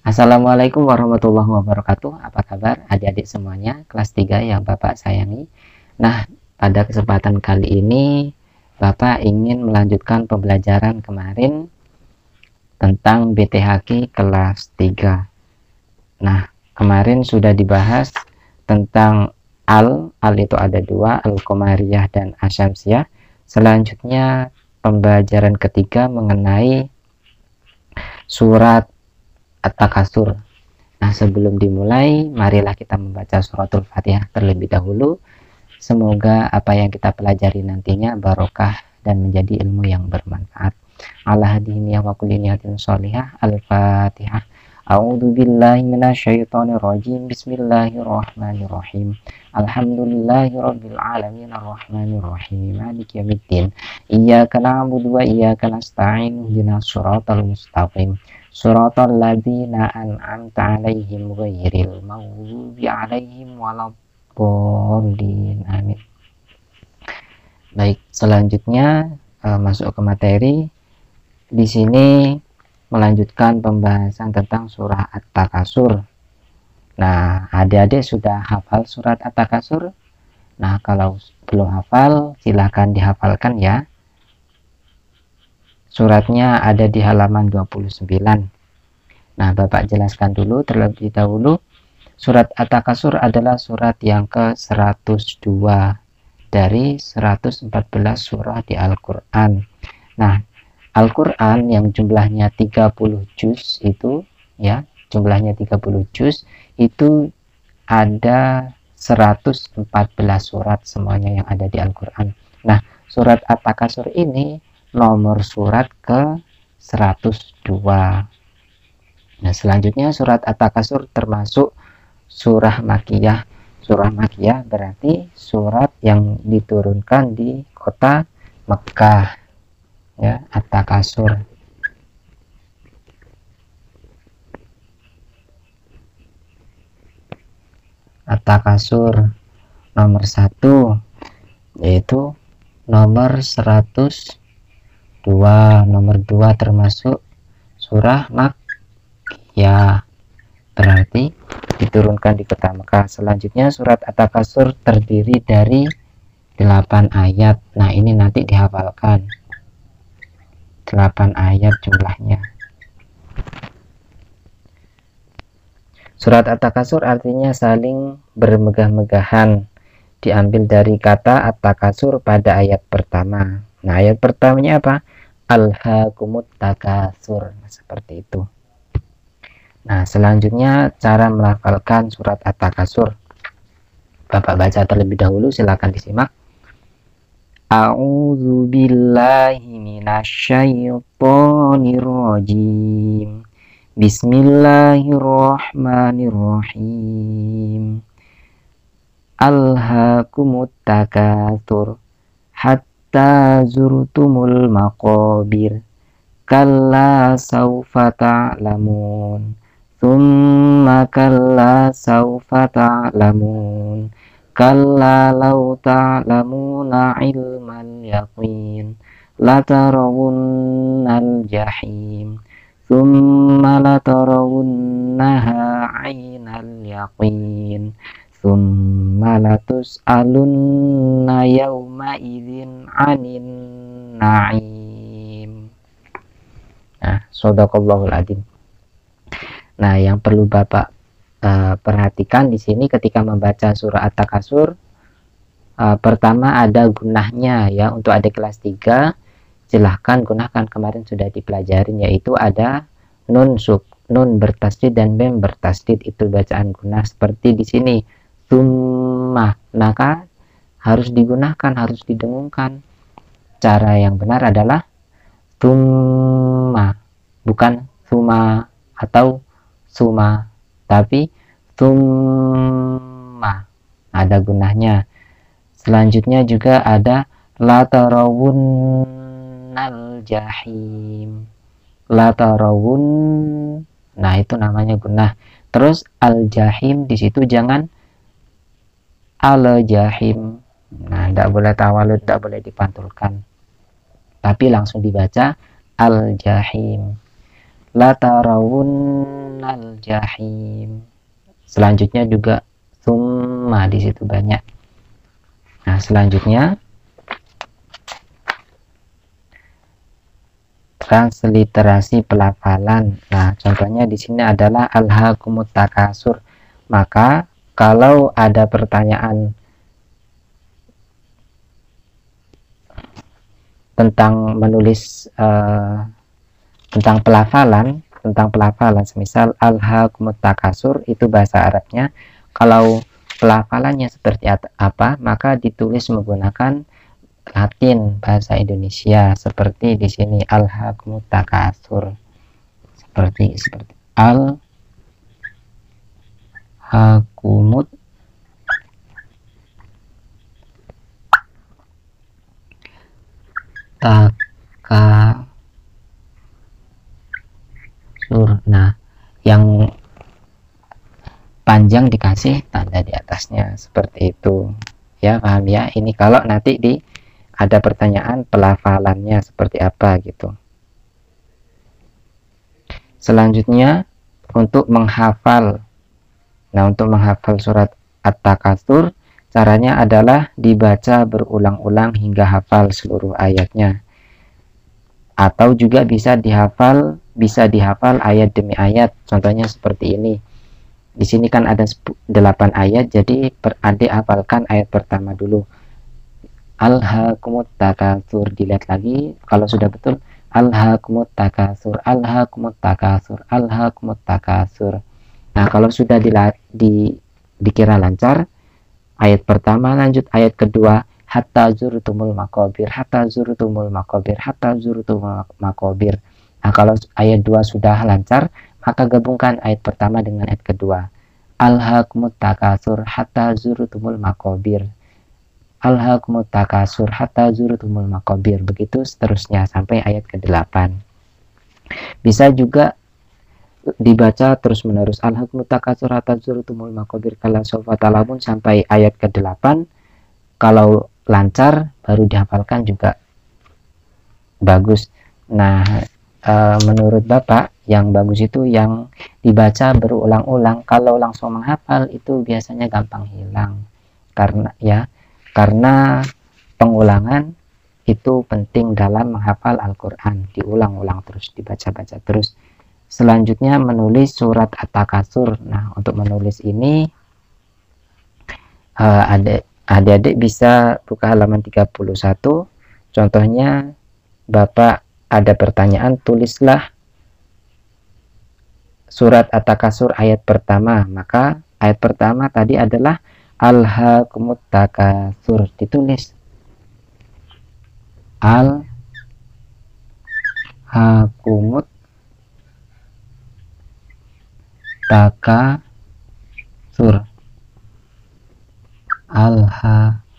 Assalamualaikum warahmatullahi wabarakatuh. Apa kabar adik-adik semuanya kelas 3 yang Bapak sayangi? Nah, pada kesempatan kali ini Bapak ingin melanjutkan pembelajaran kemarin tentang BTHQ kelas 3. Nah, kemarin sudah dibahas tentang al itu ada dua, al-Qamariyah dan Asyamsiyah. Selanjutnya pembelajaran ketiga mengenai surat At-Takasur. Nah, sebelum dimulai, marilah kita membaca suratul Fatihah terlebih dahulu. Semoga apa yang kita pelajari nantinya barokah dan menjadi ilmu yang bermanfaat. Ala hadiniyah wa kulli niyatin sholihah. Al-Fatihah. A'udzu billahi minasyaitonir rajim. Bismillahirrahmanirrahim. Alhamdulillahirabbil alamin arrahmanir rahim maliki yaumiddin. Iyyaka na'budu wa iyyaka nasta'in. Ihdinas shiratal mustaqim. Shiratal ladzina an'amta 'alaihim ghairil maghdubi 'alaihim waladdallin. Amin. Baik, selanjutnya masuk ke materi. Di sini melanjutkan pembahasan tentang surah At-Takasur. Nah, adik-adik sudah hafal surat At-Takasur? Nah, kalau belum hafal, silakan dihafalkan ya. Suratnya ada di halaman 29. Nah, Bapak jelaskan dulu terlebih dahulu. Surat At-Takasur adalah surat yang ke-102 dari 114 surah di Al-Quran. Nah, Al-Quran yang jumlahnya 30 juz itu ya, jumlahnya 30 juz itu ada 114 surat semuanya yang ada di Al-Quran. Nah, surat At-Takasur ini nomor surat ke-102. Nah, selanjutnya surat At-Takasur termasuk surah Makkiyah. Surah Makkiyah berarti surat yang diturunkan di kota Mekkah. Ya, At-Takasur. At-Takasur nomor 1 yaitu nomor 102. Nomor 2 termasuk surah Makkiyah, berarti diturunkan di kota Mekah. Selanjutnya surat At-Takasur terdiri dari 8 ayat. Nah, ini nanti dihafalkan. 8 ayat jumlahnya. Surat At-Takasur artinya saling bermegah-megahan. Diambil dari kata At-Takasur pada ayat pertama. Nah, ayat pertamanya apa? Alhaakumut takasur. Seperti itu. Nah, selanjutnya cara melafalkan surat At-Takasur. Bapak baca terlebih dahulu, silakan disimak. A'udzu billahi minasyaitonir rajim. Bismillahirrahmanirrahim. Alhaakumut takatsur hatta zurtumul maqabir. Kalla saufa ta'lamun. Tsumma kalla saufa ta'lamun. Kalla law ta'lamuna ilmal yaqin latarawunnal jahim. Tsumma latarawunnaha 'ainal yaqin. Tsumma latus'alunna yawma idzin 'anin na'im. Nah, shadaqallahul adzim. Nah, yang perlu Bapak perhatikan di sini ketika membaca surah At-Takasur, pertama ada gunahnya ya. Untuk adik kelas 3 silahkan gunakan, kemarin sudah dipelajarin, yaitu ada nun bertasdid dan mem bertasdid, itu bacaan gunah seperti di sini tsumma. Maka harus digunakan, harus didengungkan. Cara yang benar adalah tsumma, bukan suma atau suma, tapi tsumma, ada gunahnya. Selanjutnya juga ada latarawunnal jahim. Latarawun, nah itu namanya gunah. Terus al jahim di situ jangan al jahim. Nah, tidak boleh tawalud, tidak boleh dipantulkan, tapi langsung dibaca al jahim. Latarawunnal jahim. Selanjutnya juga summa, di situ banyak. Nah, selanjutnya transliterasi pelafalan. Nah, contohnya di sini adalah alhaakumut takasur. Maka kalau ada pertanyaan tentang menulis tentang pelafalan, semisal alhaakumut takasur, itu bahasa Arabnya. Kalau pelafalannya seperti apa, maka ditulis menggunakan Latin bahasa Indonesia, seperti di sini alhaakumut takasur, seperti alhaakumut takasur. Nah, yang panjang dikasih tanda di atasnya, seperti itu ya, paham ya? Ini kalau nanti ada pertanyaan pelafalannya seperti apa gitu. Selanjutnya untuk menghafal. Nah, untuk menghafal surat At-Takasur, caranya adalah dibaca berulang-ulang hingga hafal seluruh ayatnya. Atau juga bisa dihafal ayat demi ayat. Contohnya seperti ini. Di sini kan ada 8 ayat, jadi adik hafalkan ayat pertama dulu. Alhaakumut takasur, dilihat lagi kalau sudah betul, alhaakumut takasur, alhaakumut takasur, alhaakumut takasur. Nah, kalau sudah dikira lancar, ayat pertama lanjut ayat kedua, hatta zurtumul maqabir, hatta zurtumul maqabir, hatta zurtumul maqabir. Nah, kalau ayat 2 sudah lancar, maka gabungkan ayat pertama dengan ayat kedua. Alhaakumut takasur hatta zurtumul maqabir, alhaakumut takasur hatta zurtumul maqabir, begitu seterusnya sampai ayat ke-8. Bisa juga dibaca terus menerus alhaakumut takasur hatta zurtumul maqabir kala sawfa ta'lamun sampai ayat ke-8. Kalau lancar baru dihafalkan juga bagus. Nah, menurut Bapak yang bagus itu yang dibaca berulang-ulang. Kalau langsung menghafal itu biasanya gampang hilang, karena pengulangan itu penting dalam menghafal Al-Quran, diulang-ulang terus, dibaca-baca terus. Selanjutnya menulis surat At-Takasur. Nah, untuk menulis ini adik-adik bisa buka halaman 31. Contohnya Bapak ada pertanyaan, tulislah surat At-Takasur ayat pertama. Maka ayat pertama tadi adalah alhaakumut takasur, ditulis alhaakumut takasur, alhaakumut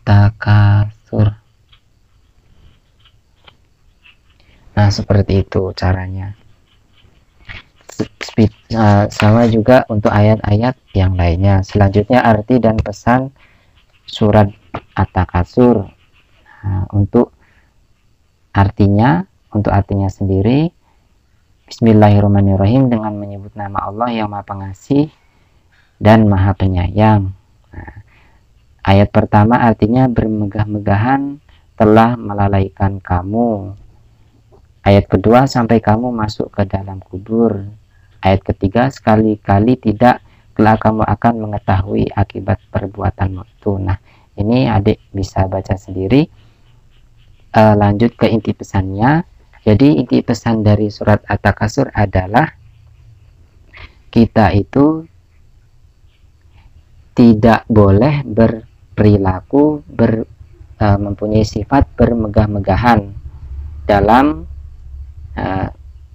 takasur. Nah, seperti itu caranya. Sama juga untuk ayat-ayat yang lainnya. Selanjutnya arti dan pesan surat At-Takasur. Nah, untuk artinya sendiri, Bismillahirrahmanirrahim, dengan menyebut nama Allah yang Maha Pengasih dan Maha Penyayang. Nah, ayat pertama artinya bermegah-megahan telah melalaikan kamu. Ayat kedua, sampai kamu masuk ke dalam kubur. Ayat ketiga, sekali-kali tidak, kelak kamu akan mengetahui akibat perbuatanmu itu. Nah, ini adik bisa baca sendiri. Lanjut ke inti pesannya. Jadi inti pesan dari surat At-Takasur adalah kita itu tidak boleh berperilaku mempunyai sifat bermegah-megahan dalam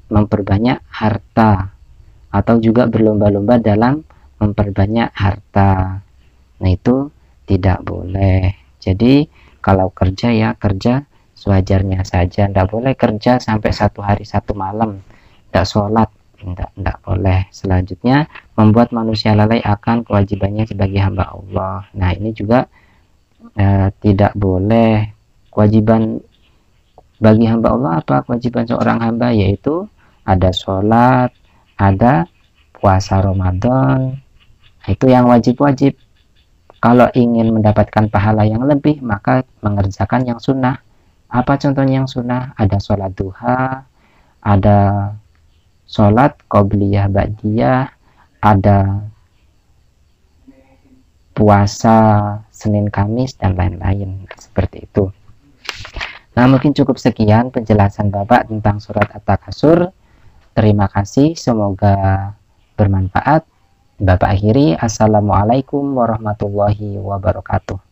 memperbanyak harta, atau juga berlomba-lomba dalam memperbanyak harta. Nah, itu tidak boleh. Jadi kalau kerja ya kerja sewajarnya saja, tidak boleh kerja sampai 1 hari 1 malam tidak sholat, tidak boleh. Selanjutnya membuat manusia lalai akan kewajibannya sebagai hamba Allah. Nah, ini juga tidak boleh. Kewajiban bagi hamba Allah apa? Kewajiban seorang hamba yaitu ada sholat, ada puasa Ramadan. Itu yang wajib-wajib. Kalau ingin mendapatkan pahala yang lebih, maka mengerjakan yang sunnah. Apa contohnya yang sunnah? Ada sholat duha, ada sholat qobliyah ba'diyah, ada puasa Senin Kamis, dan lain-lain. Seperti itu. Nah, mungkin cukup sekian penjelasan Bapak tentang surat At-Takasur. Terima kasih, semoga bermanfaat. Bapak akhiri, Assalamualaikum warahmatullahi wabarakatuh.